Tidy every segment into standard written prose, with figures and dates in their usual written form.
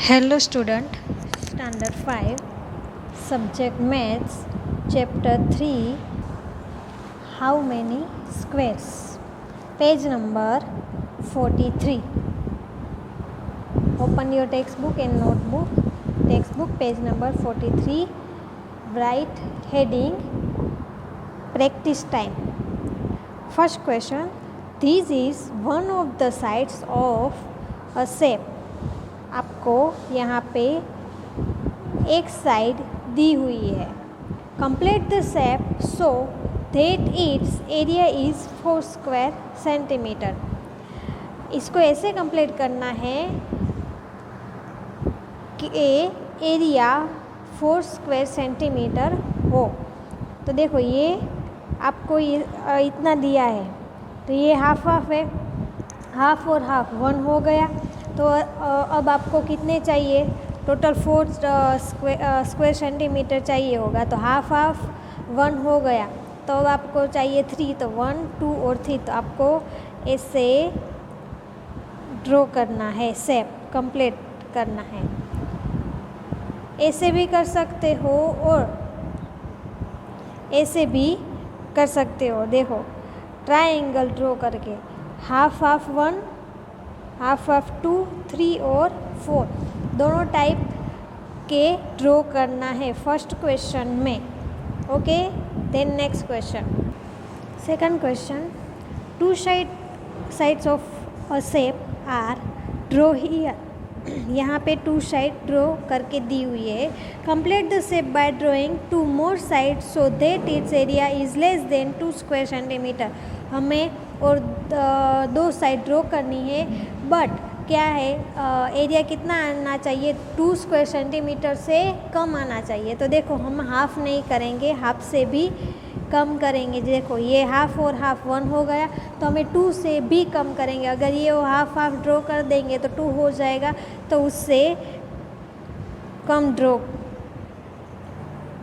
Hello student, standard 5, subject maths, chapter 3, how many squares, page number 43. Open your textbook and notebook. Textbook page number 43, write heading practice time. First question, this is one of the sides of a shape. आपको यहाँ पे एक side दी हुई है. Complete the shape so that its area is 4 square centimetre. इसको ऐसे complete करना है कि एरिया 4 स्क्वायर सेंटीमीटर हो. तो देखो ये आपको ये इतना दिया है, तो ये हाफ हाफ है, हाफ और हाफ 1 हो गया. तो अब आपको कितने चाहिए? टोटल 4 स्क्वायर सेंटीमीटर चाहिए होगा. तो हाफ हाफ 1 हो गया, तो अब आपको चाहिए 3. तो 1, 2 और 3. तो आपको ऐसे ड्रॉ करना है, शेप कंप्लीट करना है. ऐसे भी कर सकते हो और ऐसे भी कर सकते हो. देखो ट्रायंगल ड्रॉ करके हाफ हाफ 1, हाफ हाफ 2, 3 और 4 दोनों टाइप के ड्रॉ करना है फर्स्ट क्वेश्चन में. Okay, then next question. Second question, 2 sides of a shape are draw here. यहाँ पे 2 साइड ड्रॉ करके दी हुई है. Complete the shape by drawing 2 more side so that its area is less than 2 square centimetre. हमें और 2 side draw करनी है, बट क्या है एरिया कितना आना चाहिए? 2 स्क्वायर सेंटीमीटर से कम आना चाहिए. तो देखो हम हाफ नहीं करेंगे, हाफ से भी कम करेंगे. देखो ये हाफ और हाफ 1 हो गया, तो हमें 2 से भी कम करेंगे. अगर ये हाफ हाफ ड्रॉ कर देंगे तो 2 हो जाएगा, तो उससे कम ड्रॉ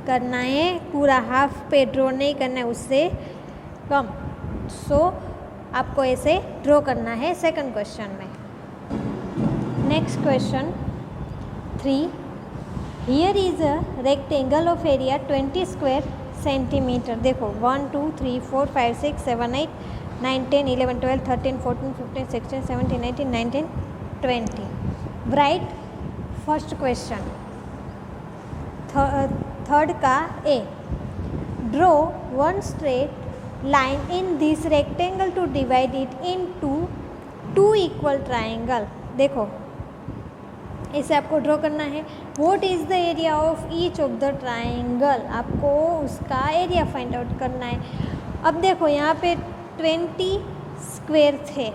करना है. पूरा हाफ पे ड्रॉ नहीं करना है, उससे कम. सो आपको ऐसे ड्रॉ करना है सेकंड क्वेश्चन में. Next question 3, here is a rectangle of area 20 square centimetre. देखो 1, 2, 3, 4, 5, 6, 7, 8, 9, 10, 11, 12, 13, 14, 15, 16, 17, 18, 19, 20. Right first question. थर्ड का A, draw 1 straight line in this rectangle to divide it into 2 equal triangle. देखो इसे आपको ड्रॉ करना है. What is the area of each of the triangle? आपको उसका area find out करना है. अब देखो यहाँ पे 20 स्क्वायर थे,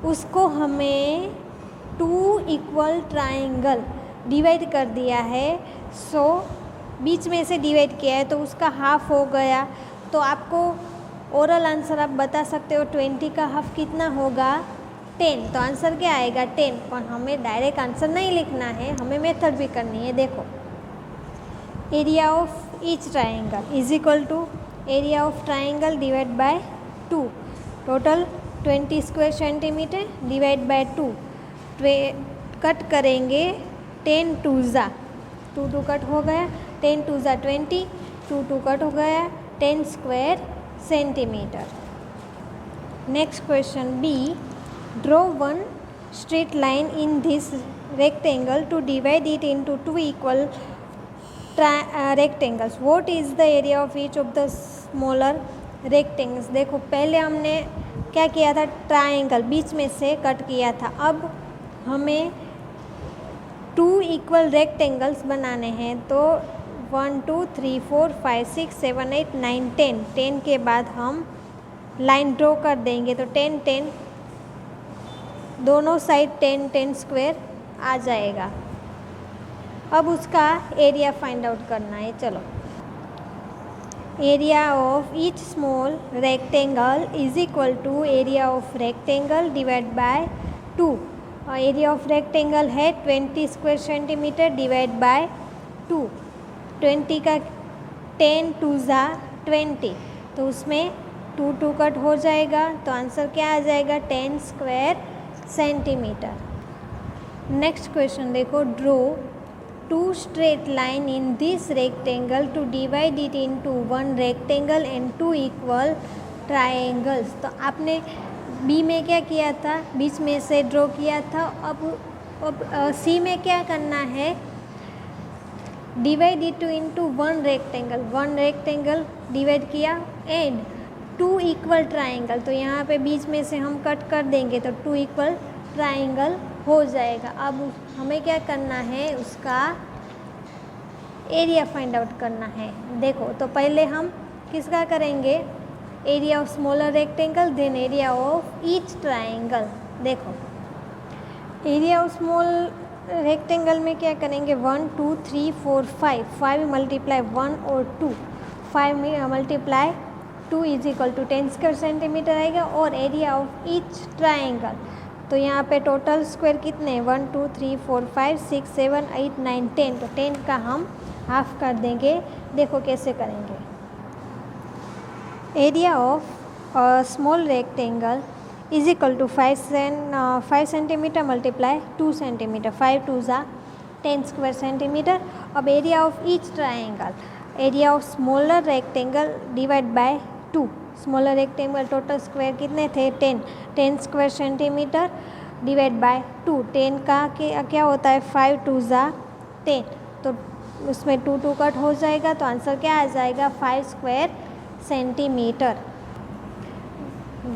उसको हमें 2 इक्वल ट्राइंगल डिवाइड कर दिया है. सो बीच में से डिवाइड किया है, तो उसका हाफ हो गया. तो आपको ओरल आंसर आप बता सकते हो 20 का हाफ कितना होगा? 10. तो आंसर क्या आएगा? 10. पर हमें डायरेक्ट आंसर नहीं लिखना है, हमें मेथड भी करनी है. देखो area of each triangle is equal to area of triangle divide by 2. Total 20 square centimetre divide by 2. Cut करेंगे 10 2 ज़ा 2 2 कट हो गया, 10 2 ज़ा 20, 2 2 कट हो गया, 10 square centimetre. Next question B, draw 1 straight line in this rectangle to divide it into 2 equal rectangles. What is the area of each of the smaller rectangles. देखो पहले हमने क्या किया था? ट्राइंगल बीच में से कट किया था. अब हमें 2 इक्वल रेक्टेंगल्स बनाने हैं. तो 1 2 3 4 5 6 7 8 9 10. 10 के बाद हम लाइन ड्रॉ कर देंगे. तो 10 10 दोनों साइड 10 10 स्क्वायर आ जाएगा. अब उसका एरिया फाइंड आउट करना है. चलो area of each small rectangle is equal to area of rectangle divide by 2. Area of rectangle है 20 स्क्वायर सेंटीमीटर डिवाइड बाय 2. 20 का 10 2 ज़ा 20, तो उसमें 2 2 कट हो जाएगा. तो आंसर क्या आ जाएगा? 10 स्क्वायर सेंटीमीटर. नेक्स्ट क्वेश्चन देखो, draw two straight line in this rectangle to divide it into one rectangle and two equal triangles. तो आपने बी में क्या किया था, बीच में से ड्रॉ किया था। अब सी में क्या करना है, divide it into one rectangle divide किया एंड टू इक्वल ट्राइंगल। तो यहाँ पे बीच में से हम कट कर देंगे तो टू इक्वल ट्राइंगल हो जाएगा। अब हमें क्या करना है, उसका एरिया फाइंड आउट करना है। देखो तो पहले हम किसका करेंगे, area of smaller rectangle then area of each triangle. देखो एरिया ऑफ स्मॉल रेक्टेंगल में क्या करेंगे, 1 2 3 4 5 मल्टीप्लाई 1 और 2, 5 में multiply 2 is equal to 10 square centimetre आएगा। और एरिया ऑफ ईच ट्राइंगल, तो यहाँ पे टोटल स्क्वायर कितने, 1 2 3 4 5 6 7 8 9 10, तो 10 का हम हाफ कर देंगे। देखो कैसे करेंगे, area of small rectangle is equal to 5 centimetre multiply 2 centimetre, 5 2 ज़ा 10 स्क्वायर सेंटीमीटर। अब area of each triangle, area of smaller rectangle divide by 2, smaller rectangle total square कितने थे, 10 स्क्वायर सेंटीमीटर डिवाइड बाय 2, 10 का क्या होता है, 5 2 ज़ा 10, तो उसमें 2 2 कट हो जाएगा, तो आंसर क्या आ जाएगा, 5 square centimetre.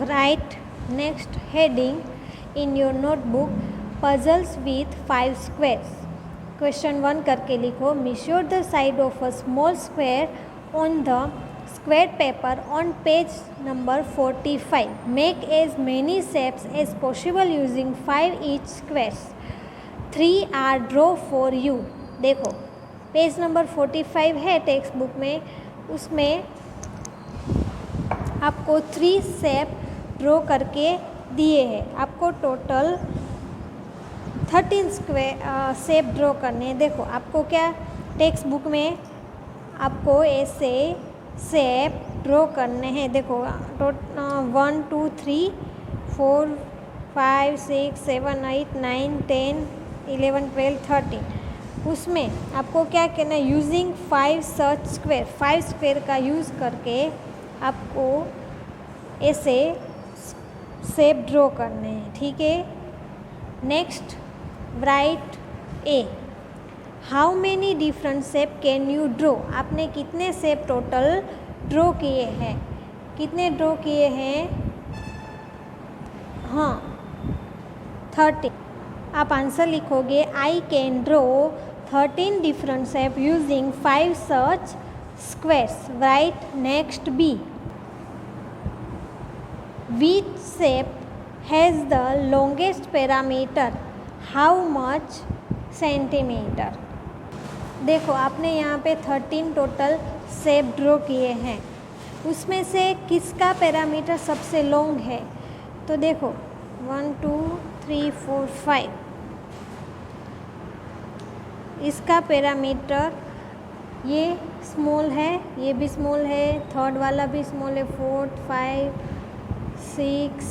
Right next heading in your notebook, puzzles with 5 squares. Question 1 करके लिखो, measure the side of a small square on the square paper on page number 45, make as many shapes as possible using 5 each squares, 3 are draw for you. देखो page number 45 है text book में, उसमें आपको 3 shape draw करके दिए हैं। आपको total 13 square shape draw करने हैं। देखो आपको क्या टेक्स्ट बुक में आपको ऐसे शेप ड्रॉ करने हैं। देखो 1 2 3 4 5 6 7 8 9 10 11 12 13, उसमें आपको क्या करना है, यूजिंग 5 सच स्क्वायर, 5 स्क्वायर का यूज़ करके आपको ऐसे शेप ड्रॉ करने हैं। ठीक है, next right A, how many different shape can you draw. आपने कितने शेप टोटल ड्रॉ किए हैं, कितने ड्रॉ किए हैं, हाँ 30। आप आंसर लिखोगे, I can draw 13 different shape using 5 such squares. Right next B, which shape has the longest parameter, how much centimeter। देखो आपने यहाँ पे 13 टोटल शेप ड्रॉ किए हैं, उसमें से किसका पैरामीटर सबसे लॉन्ग है। तो देखो 1 2 3 4 5, इसका पैरामीटर ये स्मॉल है, ये भी स्मॉल है, थर्ड वाला भी स्मॉल है, 4 5 6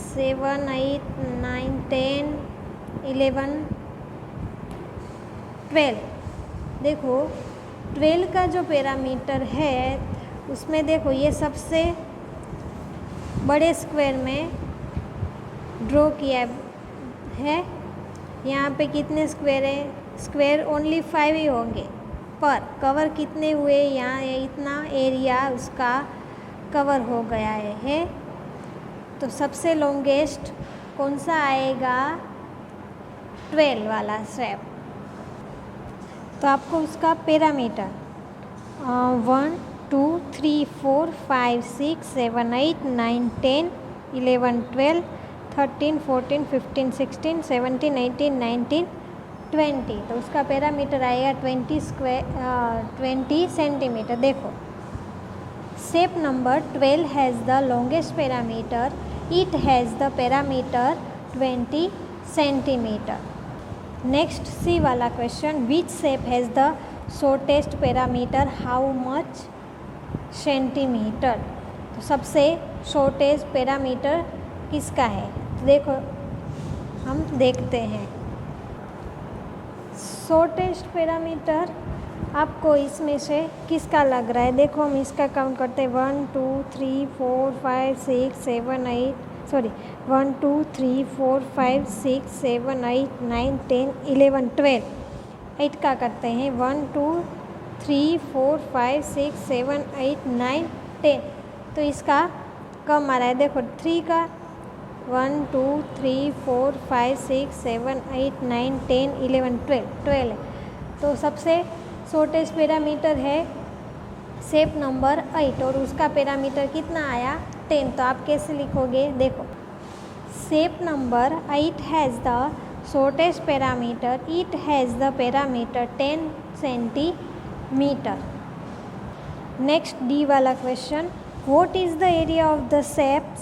7 8 9 10 11 12। देखो 12 का जो पैरामीटर है उसमें देखो ये सबसे बड़े स्क्वायर में ड्रॉ किया है। यहाँ पे कितने स्क्वायर है, स्क्वायर ओनली 5 ही होंगे, पर कवर कितने हुए, यहाँ इतना एरिया उसका कवर हो गया है। तो सबसे लॉन्गेस्ट कौन सा आएगा, 12 वाला शेप। तो आपको उसका पैरामीटर 1 2 3 4 5 6 7 8 9 10 11 12 13 14 15 16 17 18 19 20, तो उसका पैरामीटर आएगा 20 सेंटीमीटर। देखो shape number 12 has the longest parameter, it has the parameter 20 centimetre. Next C वाला question, which shape has the shortest parameter, how much centimetre. तो सबसे शॉर्टेस्ट पैरामीटर किसका है, तो देखो हम देखते हैं। शॉर्टेस्ट पैरामीटर आपको इसमें से किसका लग रहा है? देखो हम इसका काउंट करते हैं 1 2 3 4 5 6 7 8 सॉरी 1 2 3 4 5 6 7 8 9 10 11 12 8 का करते हैं 1 2 3 4 5 6 7 8 9 10। तो इसका कम आ रहा है, देखो 3 का 1 2 3 4 5 6 7 8 9 10 11 12 है। तो सबसे शॉर्टेस्ट पैरामीटर है शेप नंबर 8 और उसका पैरामीटर कितना आया 10। तो आप कैसे लिखोगे? देखो shape number 8 has the shortest parameter, it has the parameter 10 centimetre. Next D वाला question, what is the area of the shape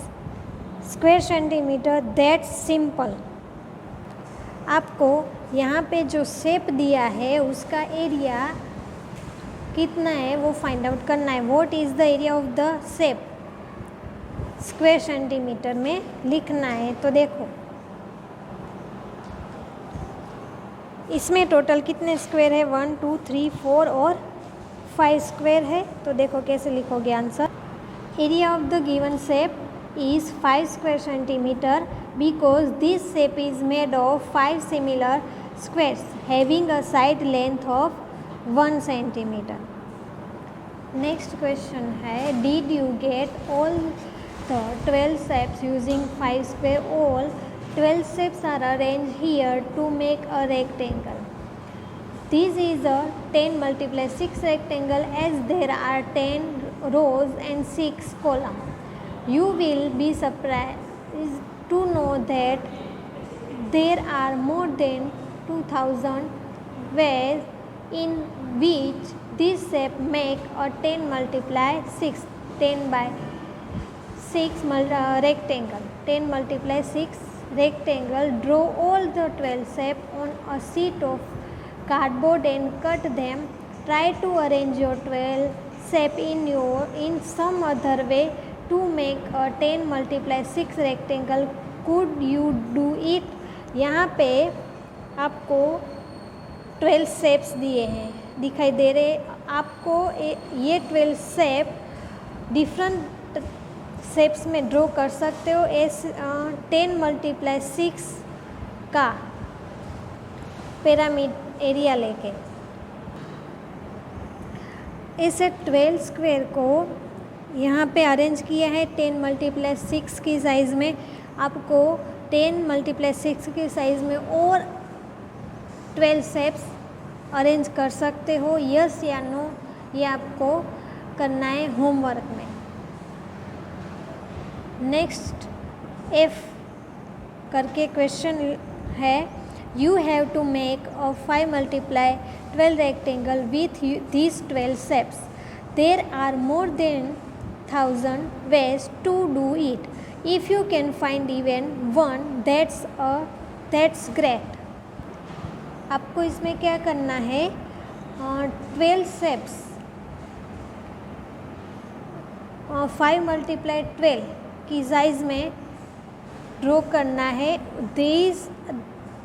square centimetre? That's simple. आपको यहाँ पे जो शेप दिया है उसका एरिया कितना है वो फाइंड आउट करना है। What is the area of the shape square centimetre में लिखना है। तो देखो इसमें टोटल कितने स्क्वायर है? 1 2 3 4 और 5 स्क्वायर है। तो देखो कैसे लिखोगे answer. Area of the given shape is 5 square centimeter because this shape is made of 5 similar squares having a side length of 1 centimeter. Next question है, did you get all the 12 shapes using 5 square? All 12 shapes are arranged here to make a rectangle. This is a 10 multiply 6 rectangle as there are 10 rows and 6 columns. You will be surprised to know that there are more than 2000 ways in which this shape make a 10 multiply 6 10 by 6 rectangle. 10 multiply 6 rectangle. Draw all the 12 shape on a sheet of cardboard and cut them. Try to arrange your 12 shape in some other way to make a 10 multiply 6 rectangle. Could you do it? यहाँ पे आपको 12 shapes दिए हैं, दिखाई दे रहे आपको। ये 12 shape different shapes में ड्रॉ कर सकते हो। 10 multiply 6 का पिरामिड एरिया लेके इसे 12 स्क्वायर को यहाँ पे अरेंज किया है 10 multiply 6 की साइज़ में। आपको 10 multiply 6 की साइज़ में और 12 शेप्स अरेंज कर सकते हो। यस या नो ये आपको करना है होमवर्क में। नेक्स्ट एफ करके क्वेश्चन है, you have to make a 5 multiply 12 rectangle with these 12 shapes. There are more than 1000 ways to do it. If you can find even one, that's great. आपको इसमें क्या करना है? 12 शेप्स 5 multiply 12 की size में draw करना है।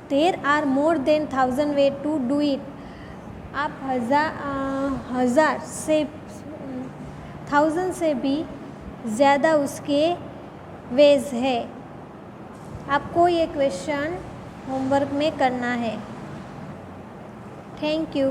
There are more than 1000 way to do it. आप हज़ार से 1000 से भी ज़्यादा उसके वेज है। आपको ये क्वेश्चन होमवर्क में करना है। Thank you.